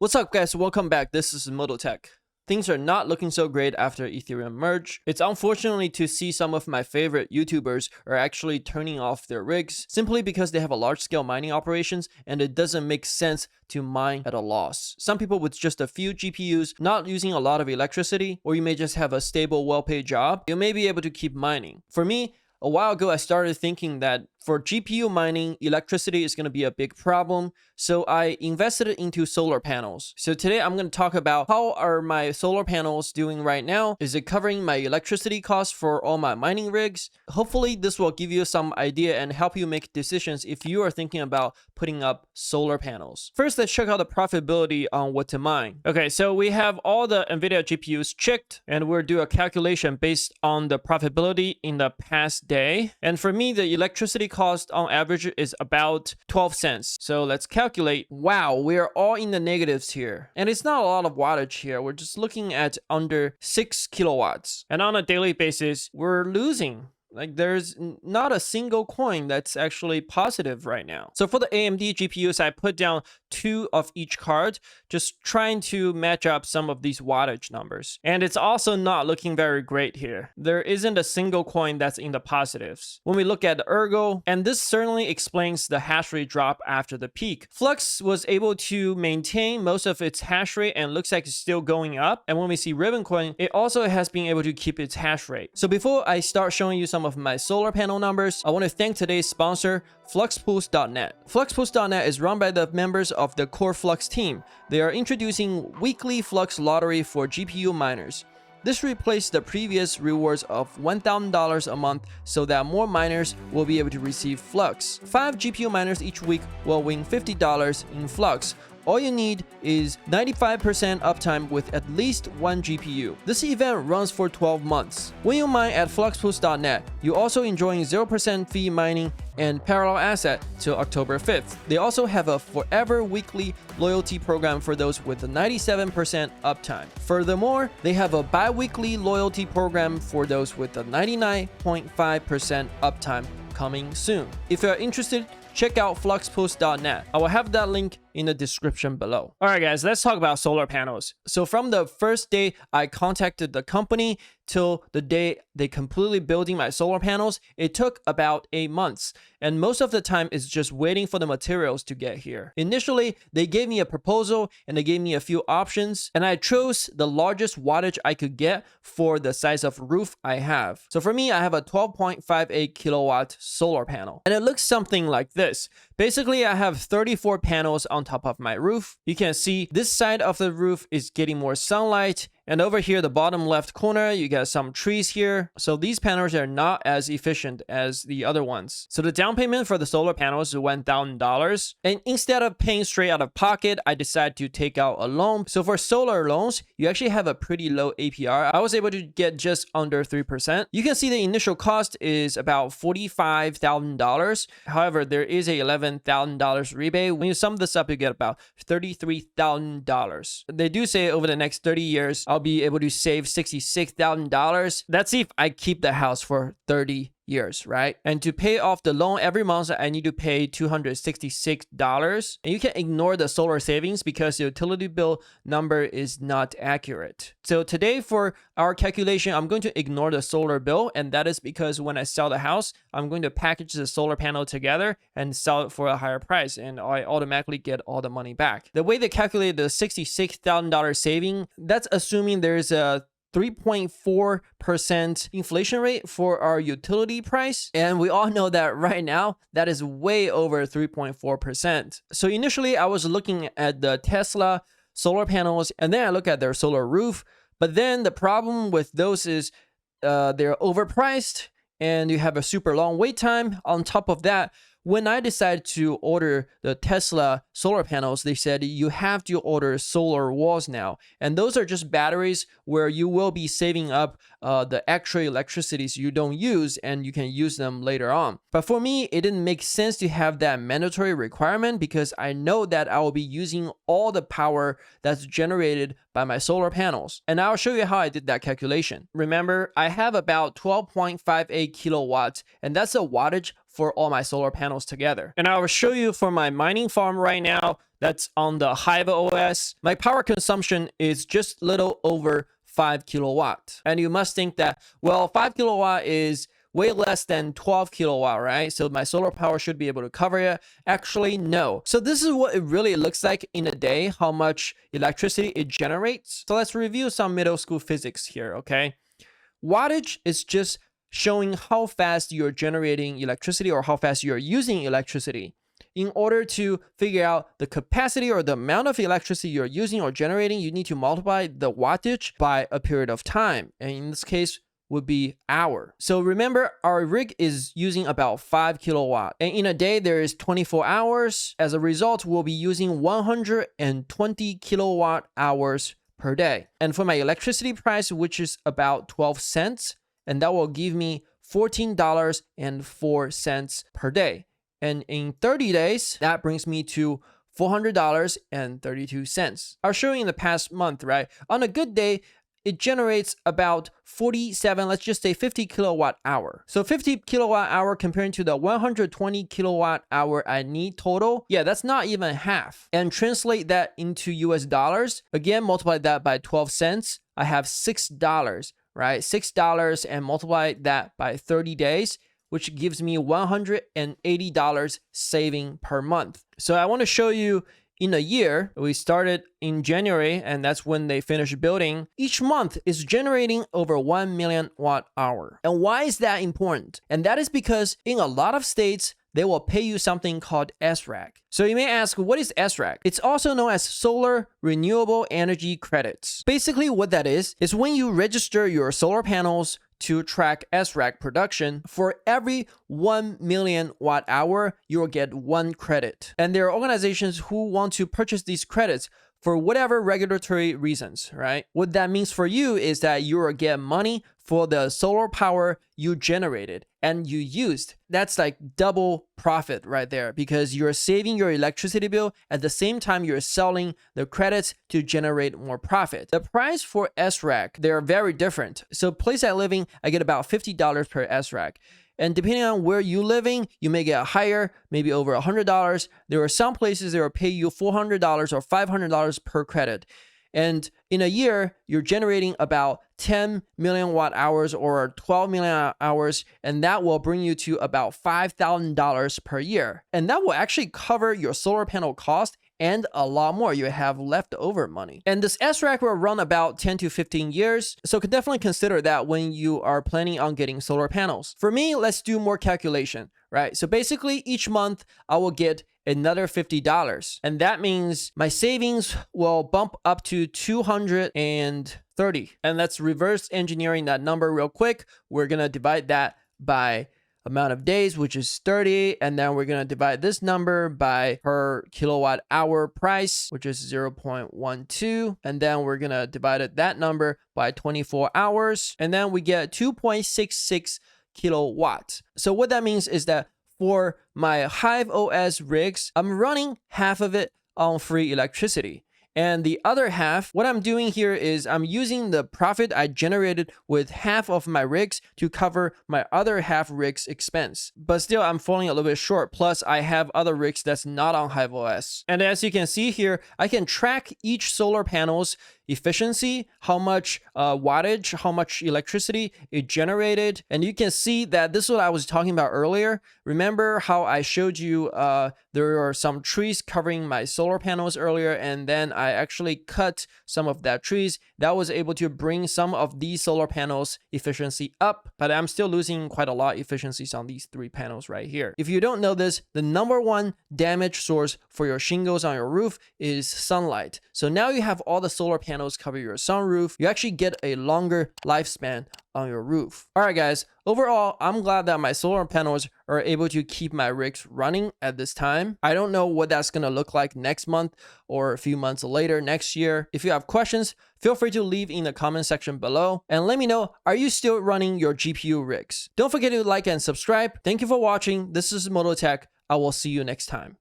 What's up, guys? Welcome back. This is Tech. Things are not looking so great after Ethereum merge. It's unfortunately to see some of my favorite YouTubers are actually turning off their rigs simply because they have a large-scale mining operations and it doesn't make sense to mine at a loss. Some people with just a few GPUs, not using a lot of electricity, or you may just have a stable, well-paid job, you may be able to keep mining. For me, a while ago, I started thinking that for GPU mining, electricity is going to be a big problem, so I invested into solar panels. So today I'm going to talk about how are my solar panels doing right now? Is it covering my electricity costs for all my mining rigs? Hopefully this will give you some idea and help you make decisions if you are thinking about putting up solar panels. First, let's check out the profitability on what to mine. Okay, so we have all the NVIDIA GPUs checked, and we'll do a calculation based on the profitability in the past day. And for me, the electricity cost on average is about 12 cents. So let's calculate. Wow, we are all in the negatives here. And it's not a lot of wattage here. We're just looking at under 6 kilowatts. And on a daily basis, we're losing. Like there's not a single coin that's actually positive right now. So for the AMD GPUs, I put down 2 of each card, just trying to match up some of these wattage numbers. And it's also not looking very great here. There isn't a single coin that's in the positives. When we look at the Ergo, and this certainly explains the hash rate drop after the peak. Flux was able to maintain most of its hash rate and looks like it's still going up. And when we see Ribbon Coin, it also has been able to keep its hash rate. So before I start showing you some of my solar panel numbers, I want to thank today's sponsor, FluxPools.net. FluxPools.net is run by the members of the core Flux team. They are introducing weekly Flux lottery for GPU miners. This replaced the previous rewards of $1,000 a month so that more miners will be able to receive Flux. 5 GPU miners each week will win $50 in Flux. All you need is 95% uptime with at least 1 GPU. This event runs for 12 months. When you mine at fluxpools.net, you also enjoying 0% fee mining and parallel asset till October 5th. They also have a forever weekly loyalty program for those with a 97% uptime. Furthermore, they have a bi-weekly loyalty program for those with a 99.5% uptime coming soon. If you're interested, check out fluxpools.net. I will have that link in the description below. All right, guys, let's talk about solar panels. So from the first day I contacted the company till the day they completely building my solar panels, it took about 8 months. And most of the time is just waiting for the materials to get here. Initially, they gave me a proposal and they gave me a few options, and I chose the largest wattage I could get for the size of roof I have. So for me, I have a 12.58 kilowatt solar panel, and it looks something like this. Basically, I have 34 panels on top of my roof. You can see this side of the roof is getting more sunlight. And over here, the bottom left corner, you got some trees here. So these panels are not as efficient as the other ones. So the down payment for the solar panels is $1,000. And instead of paying straight out of pocket, I decided to take out a loan. So for solar loans, you actually have a pretty low APR. I was able to get just under 3%. You can see the initial cost is about $45,000. However, there is a $11,000 rebate. When you sum this up, you get about $33,000. They do say over the next 30 years, I'll be able to save $66,000. That's if I keep the house for 30 years, right? And to pay off the loan every month, I need to pay $266. And you can ignore the solar savings because the utility bill number is not accurate. So today for our calculation, I'm going to ignore the solar bill. And that is because when I sell the house, I'm going to package the solar panel together and sell it for a higher price. And I automatically get all the money back. The way they calculate the $66,000 saving, that's assuming there's a 3.4% inflation rate for our utility price. And we all know that right now, that is way over 3.4%. So initially, I was looking at the Tesla solar panels, and then I look at their solar roof. But then the problem with those is they're overpriced, and you have a super long wait time. On top of that, when I decided to order the Tesla solar panels, they said you have to order solar walls now. And those are just batteries where you will be saving up the extra electricities you don't use, and you can use them later on. But for me, it didn't make sense to have that mandatory requirement because I know that I will be using all the power that's generated by my solar panels. And I'll show you how I did that calculation. Remember, I have about 12.58 kilowatts, and that's a wattage for all my solar panels together. And I will show you for my mining farm right now that's on the Hive OS. My power consumption is just a little over 5 kilowatt. And you must think that, well, 5 kilowatt is way less than 12 kilowatt, right? So my solar power should be able to cover it. Actually, no. So this is what it really looks like in a day, how much electricity it generates. So let's review some middle school physics here, okay? Wattage is just showing how fast you're generating electricity or how fast you're using electricity. In order to figure out the capacity or the amount of electricity you're using or generating, you need to multiply the wattage by a period of time. And in this case, would be hour. So remember, our rig is using about 5 kilowatt. And in a day, there is 24 hours. As a result, we'll be using 120 kilowatt hours per day. And for my electricity price, which is about 12 cents, and that will give me $14.04 per day. And in 30 days, that brings me to $400.32. I'll show you in the past month, right? On a good day, it generates about 47, let's just say 50 kilowatt hour. So 50 kilowatt hour comparing to the 120 kilowatt hour I need total. Yeah, that's not even half. And translate that into US dollars. Again, multiply that by 12 cents. I have $6, right? $6 and multiply that by 30 days, which gives me $180 saving per month. So I want to show you in a year, we started in January, and that's when they finished building. Each month is generating over 1 million watt hour. And why is that important? And that is because in a lot of states, they will pay you something called SRAC. So you may ask, what is SRAC? It's also known as Solar Renewable Energy Credits. Basically what that is when you register your solar panels to track SRAC production, for every 1 million watt hour, you will get 1 credit. And there are organizations who want to purchase these credits for whatever regulatory reasons, right? What that means for you is that you will get money for the solar power you generated and you used. That's like double profit right there, because you're saving your electricity bill at the same time you're selling the credits to generate more profit. The price for SRAC, they're very different. So place I live in, I get about $50 per SRAC. And depending on where you're living, you may get higher, maybe over $100. There are some places that will pay you $400 or $500 per credit. And in a year, you're generating about 10 million watt hours or 12 million hours, and that will bring you to about $5,000 per year. And that will actually cover your solar panel cost and a lot more. You have leftover money. And this SRAC will run about 10 to 15 years. So could definitely consider that when you are planning on getting solar panels. For me, let's do more calculation, right? So basically each month I will get another $50. And that means my savings will bump up to 230. And let's reverse engineering that number real quick. We're going to divide that by amount of days, which is 30, and then we're going to divide this number by per kilowatt hour price, which is 0.12, and then we're going to divide that number by 24 hours, and then we get 2.66 kilowatts. So what that means is that for my Hive OS rigs, I'm running half of it on free electricity. And the other half, what I'm doing here is I'm using the profit I generated with half of my rigs to cover my other half rigs expense. But still, I'm falling a little bit short. Plus, I have other rigs that's not on Hive OS. And as you can see here, I can track each solar panel's efficiency, how much wattage, how much electricity it generated. And you can see that this is what I was talking about earlier. Remember how I showed you there are some trees covering my solar panels earlier, and then I actually cut some of that trees. That was able to bring some of these solar panels efficiency up, but I'm still losing quite a lot of efficiencies on these 3 panels right here. If you don't know this, the number 1 damage source for your shingles on your roof is sunlight. So now you have all the solar panels cover your sunroof. You actually get a longer lifespan on your roof. All right, guys. Overall, I'm glad that my solar panels are able to keep my rigs running at this time. I don't know what that's going to look like next month or a few months later next year. If you have questions, feel free to leave in the comment section below and let me know, are you still running your GPU rigs? Don't forget to like and subscribe. Thank you for watching. This is MotoTech. I will see you next time.